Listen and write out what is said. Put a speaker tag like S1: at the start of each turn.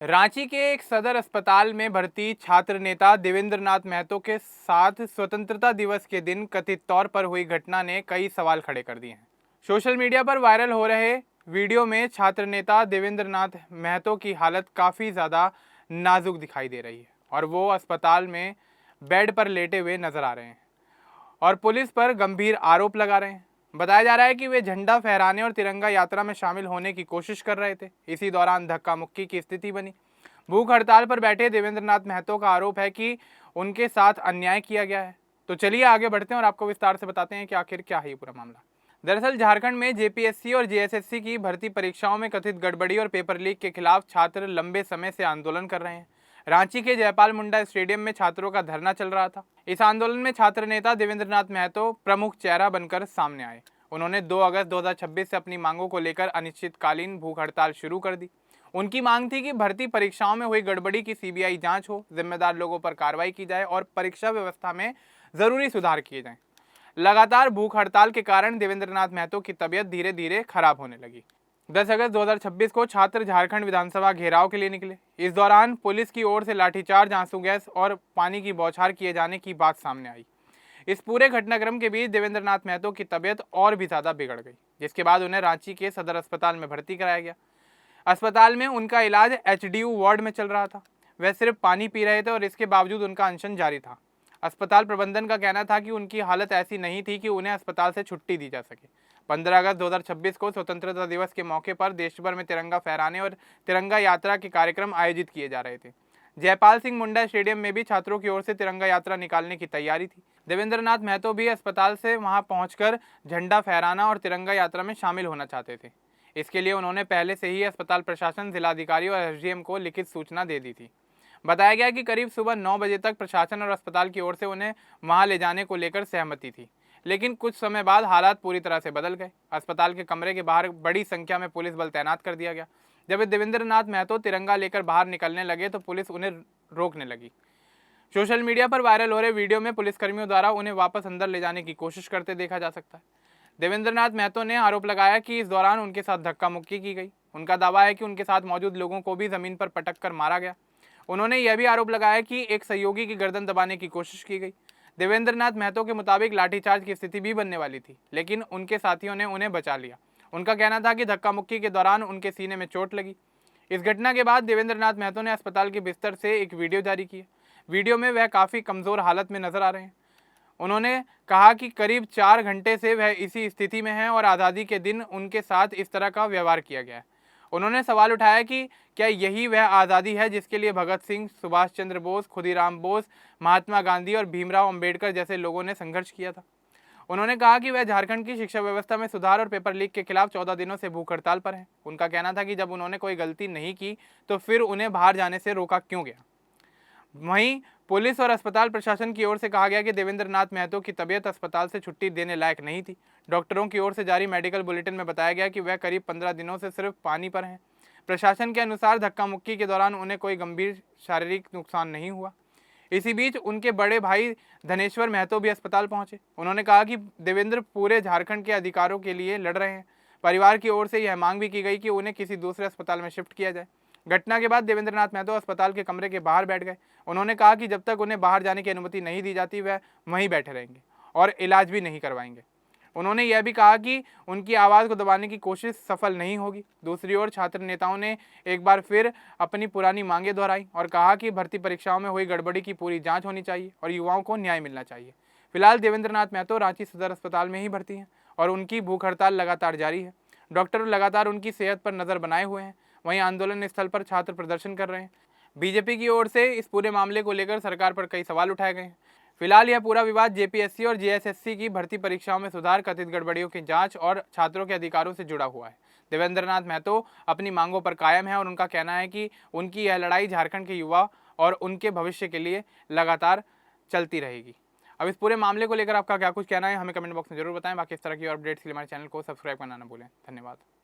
S1: रांची के एक सदर अस्पताल में भर्ती छात्र नेता देवेंद्र नाथ महतो के साथ स्वतंत्रता दिवस के दिन कथित तौर पर हुई घटना ने कई सवाल खड़े कर दिए हैं। सोशल मीडिया पर वायरल हो रहे वीडियो में छात्र नेता देवेंद्र नाथ महतो की हालत काफ़ी ज़्यादा नाजुक दिखाई दे रही है और वो अस्पताल में बेड पर लेटे हुए नजर आ रहे हैं और पुलिस पर गंभीर आरोप लगा रहे हैं। बताया जा रहा है कि वे झंडा फहराने और तिरंगा यात्रा में शामिल होने की कोशिश कर रहे थे। इसी दौरान धक्का मुक्की की स्थिति बनी। भूख हड़ताल पर बैठे देवेंद्र नाथ महतो का आरोप है कि उनके साथ अन्याय किया गया है। तो चलिए आगे बढ़ते हैं और आपको विस्तार से बताते हैं कि आखिर क्या है ये पूरा मामला। दरअसल झारखंड में जेपीएससी और जेएसएससी की भर्ती परीक्षाओं में कथित गड़बड़ी और पेपर लीक के खिलाफ छात्र लंबे समय से आंदोलन कर रहे हैं। रांची के जयपाल मुंडा स्टेडियम में छात्रों का धरना चल रहा था। इस आंदोलन में छात्र नेता देवेंद्र नाथ महतो प्रमुख चेहरा बनकर सामने आए। उन्होंने 2 अगस्त 2026 से अपनी मांगों को लेकर अनिश्चितकालीन भूख हड़ताल शुरू कर दी। उनकी मांग थी कि भर्ती परीक्षाओं में हुई गड़बड़ी की सीबीआई जांच हो, जिम्मेदार लोगों पर कार्रवाई की जाए और परीक्षा व्यवस्था में जरूरी सुधार किए जाएं। लगातार भूख हड़ताल के कारण देवेंद्र नाथ महतो की तबीयत धीरे धीरे खराब होने लगी। 10 अगस्त 2026 को छात्र झारखंड विधानसभा घेराव के लिए निकले। इस दौरान पुलिस की ओर से लाठीचार्ज, आंसू गैस और पानी की बौछार किए जाने की बात सामने आई। इस पूरे घटनाक्रम के बीच देवेंद्र नाथ महतो की तबीयत और भी ज़्यादा बिगड़ गई, जिसके बाद उन्हें रांची के सदर अस्पताल में भर्ती कराया गया। अस्पताल में उनका इलाज एचडीयू वार्ड में चल रहा था। वह सिर्फ पानी पी रहे थे और इसके बावजूद उनका अनशन जारी था। अस्पताल प्रबंधन का कहना था कि उनकी हालत ऐसी नहीं थी कि उन्हें अस्पताल से छुट्टी दी जा सके। 15 अगस्त 2026 को स्वतंत्रता दिवस के मौके पर देश भर में तिरंगा फहराने और तिरंगा यात्रा के कार्यक्रम आयोजित किए जा रहे थे। जयपाल सिंह मुंडा स्टेडियम में भी छात्रों की ओर से तिरंगा यात्रा निकालने की तैयारी थी। देवेंद्र नाथ महतो भी अस्पताल से वहां पहुंचकर झंडा फहराना और तिरंगा यात्रा में शामिल होना चाहते थे। इसके लिए उन्होंने पहले से ही अस्पताल प्रशासन, जिलाधिकारी और एसडीएम को लिखित सूचना दे दी थी। बताया गया कि करीब सुबह 9 बजे तक प्रशासन और अस्पताल की ओर से उन्हें वहां ले जाने को लेकर सहमति थी, लेकिन कुछ समय बाद हालात पूरी तरह से बदल गए। अस्पताल के कमरे के बाहर बड़ी संख्या में पुलिस बल तैनात कर दिया गया। जब देवेंद्र नाथ महतो तिरंगा लेकर बाहर निकलने लगे तो पुलिस उन्हें रोकने लगी। सोशल मीडिया पर वायरल हो रहे वीडियो में पुलिसकर्मियों द्वारा उन्हें वापस अंदर ले जाने की कोशिश करते देखा जा सकता है। देवेंद्र नाथ महतो ने आरोप लगाया कि इस दौरान उनके साथ धक्का मुक्की की गई। उनका दावा है कि उनके साथ मौजूद लोगों को भी जमीन पर पटक कर मारा गया। उन्होंने यह भी आरोप लगाया कि एक सहयोगी की गर्दन दबाने की कोशिश की गई। देवेंद्र नाथ महतो के मुताबिक लाठीचार्ज की स्थिति भी बनने वाली थी, लेकिन उनके साथियों ने उन्हें बचा लिया। उनका कहना था कि धक्का मुक्की के दौरान उनके सीने में चोट लगी। इस घटना के बाद देवेंद्र नाथ महतो ने अस्पताल के बिस्तर से एक वीडियो जारी किया। वीडियो में वह काफ़ी कमज़ोर हालत में नजर आ रहे हैं। उन्होंने कहा कि करीब 4 घंटे से वह इसी स्थिति में हैं और आज़ादी के दिन उनके साथ इस तरह का व्यवहार किया गया है। उन्होंने सवाल उठाया कि क्या यही वह आज़ादी है जिसके लिए भगत सिंह, सुभाष चंद्र बोस, खुदीराम बोस, महात्मा गांधी और भीमराव अंबेडकर जैसे लोगों ने संघर्ष किया था। उन्होंने कहा कि वह झारखंड की शिक्षा व्यवस्था में सुधार और पेपर लीक के खिलाफ 14 दिनों से भूख हड़ताल पर हैं। उनका कहना था कि जब उन्होंने कोई गलती नहीं की तो फिर उन्हें बाहर जाने से रोका क्यों गया। वहीं पुलिस और अस्पताल प्रशासन की ओर से कहा गया कि देवेंद्र नाथ महतो की तबीयत अस्पताल से छुट्टी देने लायक नहीं थी। डॉक्टरों की ओर से जारी मेडिकल बुलेटिन में बताया गया कि वह करीब 15 दिनों से सिर्फ पानी पर हैं। प्रशासन के अनुसार धक्का मुक्की के दौरान उन्हें कोई गंभीर शारीरिक नुकसान नहीं हुआ। इसी बीच उनके बड़े भाई धनेश्वर महतो भी अस्पताल पहुंचे। उन्होंने कहा कि देवेंद्र पूरे झारखंड के अधिकारों के लिए लड़ रहे हैं। परिवार की ओर से यह मांग भी की गई कि उन्हें किसी दूसरे अस्पताल में शिफ्ट किया जाए। घटना के बाद देवेंद्र नाथ महतो अस्पताल के कमरे के बाहर बैठ गए। उन्होंने कहा कि जब तक उन्हें बाहर जाने की अनुमति नहीं दी जाती वह वहीं बैठे रहेंगे और इलाज भी नहीं करवाएंगे। उन्होंने यह भी कहा कि उनकी आवाज़ को दबाने की कोशिश सफल नहीं होगी। दूसरी ओर छात्र नेताओं ने एक बार फिर अपनी पुरानी मांगें दोहराई और कहा कि भर्ती परीक्षाओं में हुई गड़बड़ी की पूरी जांच होनी चाहिए और युवाओं को न्याय मिलना चाहिए। फिलहाल देवेंद्र नाथ महतो रांची सदर अस्पताल में ही भर्ती हैं और उनकी भूख हड़ताल लगातार जारी है। डॉक्टर लगातार उनकी सेहत पर नज़र बनाए हुए हैं। वहीं आंदोलन स्थल पर छात्र प्रदर्शन कर रहे हैं। बीजेपी की ओर से इस पूरे मामले को लेकर सरकार पर कई सवाल उठाए गए हैं। फिलहाल यह पूरा विवाद जेपीएससी और जेएसएससी की भर्ती परीक्षाओं में सुधार, कथित गड़बड़ियों की जांच और छात्रों के अधिकारों से जुड़ा हुआ है। देवेंद्र नाथ महतो अपनी मांगों पर कायम है और उनका कहना है कि उनकी यह लड़ाई झारखंड के युवा और उनके भविष्य के लिए लगातार चलती रहेगी। अब इस पूरे मामले को लेकर आपका क्या कुछ कहना है हमें कमेंट बॉक्स में जरूर बताएं। बाकी इस तरह की और अपडेट्स के लिए हमारे चैनल को सब्सक्राइब करना ना भूलें। धन्यवाद।